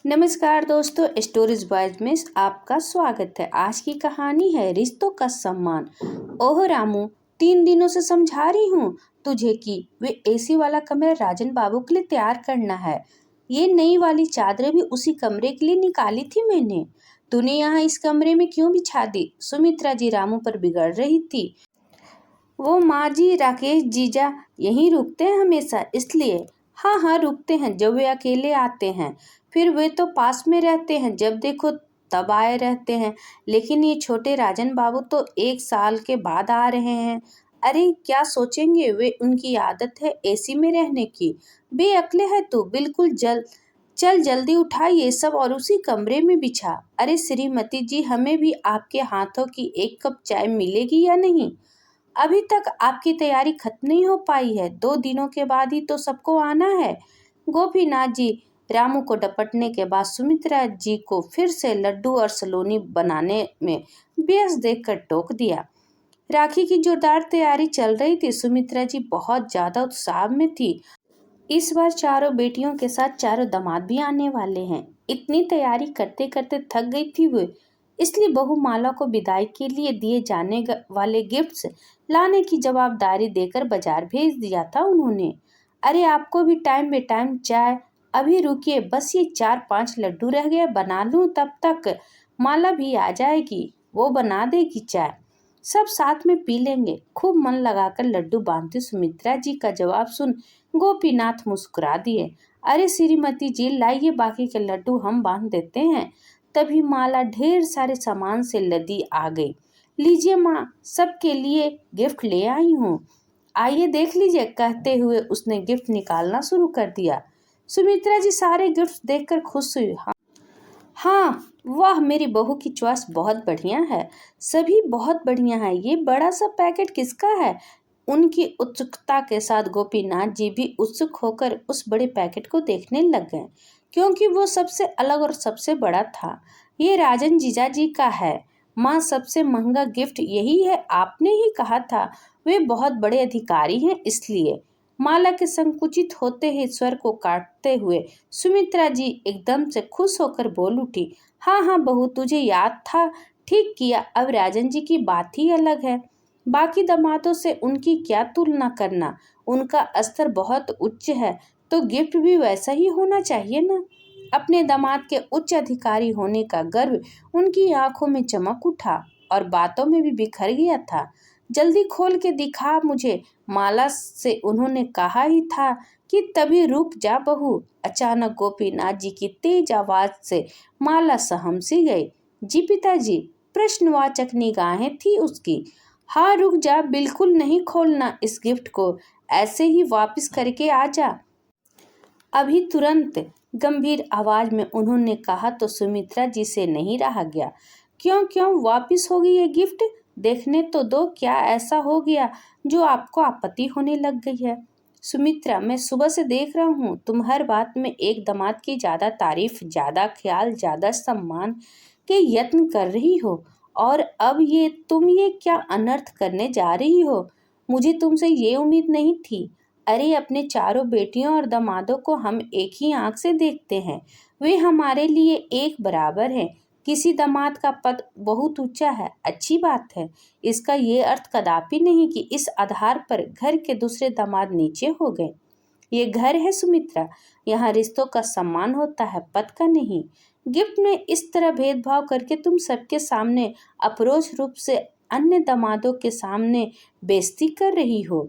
नमस्कार दोस्तों, stories boys में आपका स्वागत है। आज की कहानी है रिश्तों का सम्मान। ओह रामू, 3 दिनों से समझा रही हूँ तुझे कि वे एसी वाला कमरा राजन बाबू के लिए तैयार करना है। ये नई वाली चादरें भी उसी कमरे के लिए निकाली थी मैंने। तूने यहाँ इस कमरे में क्यों बिछा दी? सुमित्रा जी रामू पर बिगड़ रही थी। वो माँ जी, राकेश जीजा यहीं रुकते हैं हमेशा, इसलिए। हाँ हाँ, रुकते हैं जब वे अकेले आते हैं। फिर वे तो पास में रहते हैं, जब देखो तब आए रहते हैं। लेकिन ये छोटे राजन बाबू तो 1 साल के बाद आ रहे हैं। अरे क्या सोचेंगे वे, उनकी आदत है एसी में रहने की। बेअक्ले है तू, बिल्कुल। चल जल्दी उठा ये सब और उसी कमरे में बिछा। अरे श्रीमती जी, हमें भी आपके हाथों की 1 कप चाय मिलेगी या नहीं? अभी तक आपकी तैयारी खत्म नहीं हो पाई है। 2 दिनों के बाद ही तो सबको आना है। गोपीनाथ जी रामू को डपटने के बाद सुमित्रा जी को फिर से लड्डू और सलोनी बनाने में व्यस्त देखकर टोक दिया। राखी की जोरदार तैयारी चल रही थी। सुमित्रा जी बहुत ज्यादा उत्साह में थी। इस बार चारों बेटियों के साथ चारों दामाद भी आने वाले हैं। इतनी तैयारी करते करते थक गई थी वो, इसलिए बहू माला को विदाई के लिए दिए जाने वाले गिफ्ट्स लाने की जवाबदारी देकर बाजार भेज दिया था उन्होंने। अरे आपको भी टाइम बे टाइम चाय। अभी रुकिए, बस ये 4-5 लड्डू रह गए, बना लूं, तब तक माला भी आ जाएगी, वो बना देगी चाय। सब साथ में पी लेंगे। खूब मन लगाकर लड्डू बांधती सुमित्रा जी का जवाब सुन गोपीनाथ मुस्कुरा दिए। अरे श्रीमती जी, लाइए बाकी के लड्डू हम बांध देते हैं। तभी माला ढेर सारे सामान से लदी आ गई। लीजिए माँ, सबके लिए गिफ्ट ले आई हूँ, आइए देख लीजिए, कहते हुए उसने गिफ्ट निकालना शुरू कर दिया। सुमित्रा जी सारे गिफ्ट देखकर खुश हुई। हाँ, वाह, मेरी बहू की चॉइस बहुत बढ़िया है। सभी बहुत बढ़िया है। ये बड़ा सा पैकेट किसका है? उनकी उत्सुकता के साथ गोपीनाथ जी भी उत्सुक होकर उस बड़े पैकेट को देखने लग गए, क्योंकि वो सबसे अलग और सबसे बड़ा था। ये राजन जीजा जी का है माँ, सबसे महंगा गिफ्ट यही है। आपने ही कहा था वे बहुत बड़े अधिकारी हैं, इसलिए। माला के संकुचित होते ही स्वर को काटते हुए सुमित्रा जी एकदम से खुश होकर बोल उठी। हाँ हाँ बहू, तुझे याद था, ठीक किया। अब राजन जी की बात ही अलग है। बाकी दामादों से उनकी क्या तुलना करना, उनका स्तर बहुत उच्च है, तो गिफ्ट भी वैसा ही होना चाहिए ना। अपने दामाद के उच्च अधिकारी होने का गर्व उनकी आंखों में चमक उठा और बातों में भी बिखर गया था। जल्दी खोल के दिखा मुझे, माला से उन्होंने कहा ही था कि तभी रुक जा बहू। अचानक गोपीनाथ जी की तेज आवाज से माला सहम सी गई। जी पिताजी, प्रश्नवाचक निगाहें थी उसकी। हाँ रुक जा, बिल्कुल नहीं खोलना इस गिफ्ट को, ऐसे ही वापस करके आ जा अभी, तुरंत। गंभीर आवाज में उन्होंने कहा तो सुमित्रा जी से नहीं रहा गया। क्यों क्यों वापस होगी ये गिफ्ट? देखने तो दो, क्या ऐसा हो गया जो आपको आपत्ति होने लग गई है? सुमित्रा, मैं सुबह से देख रहा हूँ तुम हर बात में एक दामाद की ज्यादा तारीफ, ज्यादा ख्याल, ज्यादा सम्मान के यत्न कर रही हो, और अब तुम ये क्या अनर्थ करने जा रही हो? मुझे तुमसे ये उम्मीद नहीं थी। अरे अपने चारों बेटियों और दामादों को हम एक ही आंख से देखते हैं। वे हमारे लिए एक बराबर हैं। किसी दामाद का पद बहुत ऊंचा है, अच्छी बात है। इसका ये अर्थ कदापि नहीं कि इस आधार पर घर के दूसरे दामाद नीचे हो गए। ये घर है सुमित्रा, यहाँ रिश्तों का सम्मान होता है, पद का नहीं। गिफ्ट में इस तरह भेदभाव करके तुम सबके सामने अप्रोच रूप से अन्य दामादों के सामने बेइज्जती कर रही हो।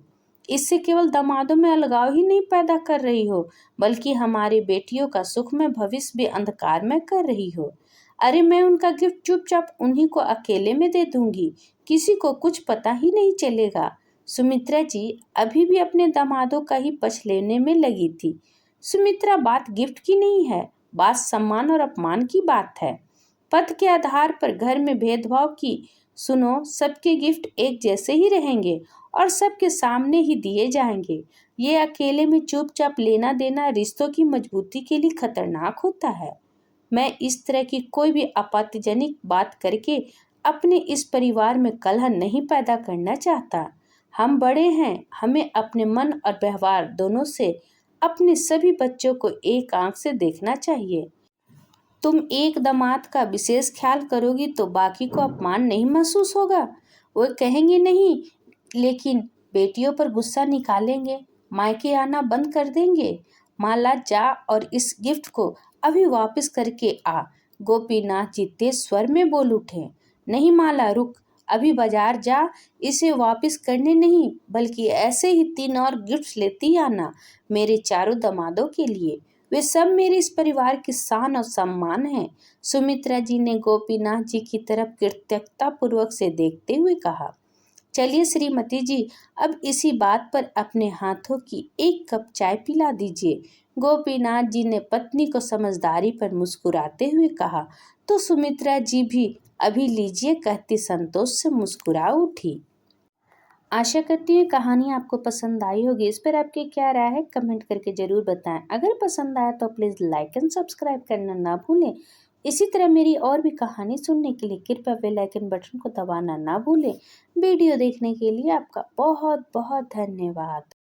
इससे केवल दामादों में अलगाव ही नहीं पैदा कर रही हो, बल्कि हमारी बेटियों का सुखमय भविष्य भी अंधकार में कर रही हो। अरे मैं उनका गिफ्ट चुपचाप उन्हीं को अकेले में दे दूंगी, किसी को कुछ पता ही नहीं चलेगा। सुमित्रा जी अभी भी अपने दामादों का ही पक्ष लेने में लगी थी। सुमित्रा, बात गिफ्ट की नहीं है, बात सम्मान और अपमान की बात है। पद के आधार पर घर में भेदभाव की। सुनो, सबके गिफ्ट एक जैसे ही रहेंगे और सबके सामने ही दिए जाएंगे। ये अकेले में चुपचाप लेना देना रिश्तों की मजबूती के लिए खतरनाक होता है। मैं इस तरह की कोई भी आपत्तिजनक बात करके अपने इस परिवार में कलह नहीं पैदा करना चाहता। हम बड़े हैं, हमें अपने मन और व्यवहार दोनों से अपने सभी बच्चों को एक आंख से देखना चाहिए। तुम एक दामाद का विशेष ख्याल करोगी तो बाकी को अपमान नहीं महसूस होगा? वो कहेंगे नहीं, लेकिन बेटियों पर गुस्सा निकालेंगे, मायके आना बंद कर देंगे। माला जा और इस गिफ्ट को अभी वापस करके आ। गोपीनाथ जी तेज स्वर में बोल उठे। नहीं माला, रुक, अभी बाजार जा, इसे वापस करने नहीं बल्कि ऐसे ही 3 और गिफ्ट्स लेती आना मेरे चारों दामादों के लिए। वे सब मेरे इस परिवार की शान और सम्मान है। सुमित्रा जी ने गोपीनाथ जी की तरफ कृतज्ञता पूर्वक से देखते हुए कहा। चलिए श्रीमती जी, अब इसी बात पर अपने हाथों की 1 कप चाय पिला दीजिए। गोपीनाथ जी ने पत्नी को समझदारी पर मुस्कुराते हुए कहा तो सुमित्रा जी भी अभी लीजिए कहती संतोष से मुस्कुरा उठी। आशा करती हूँ कहानी आपको पसंद आई होगी। इस पर आपकी क्या राय है कमेंट करके ज़रूर बताएं। अगर पसंद आया तो प्लीज़ लाइक एंड सब्सक्राइब करना ना भूलें। इसी तरह मेरी और भी कहानी सुनने के लिए कृपया बेल आइकन बटन को दबाना ना भूलें। वीडियो देखने के लिए आपका बहुत बहुत धन्यवाद।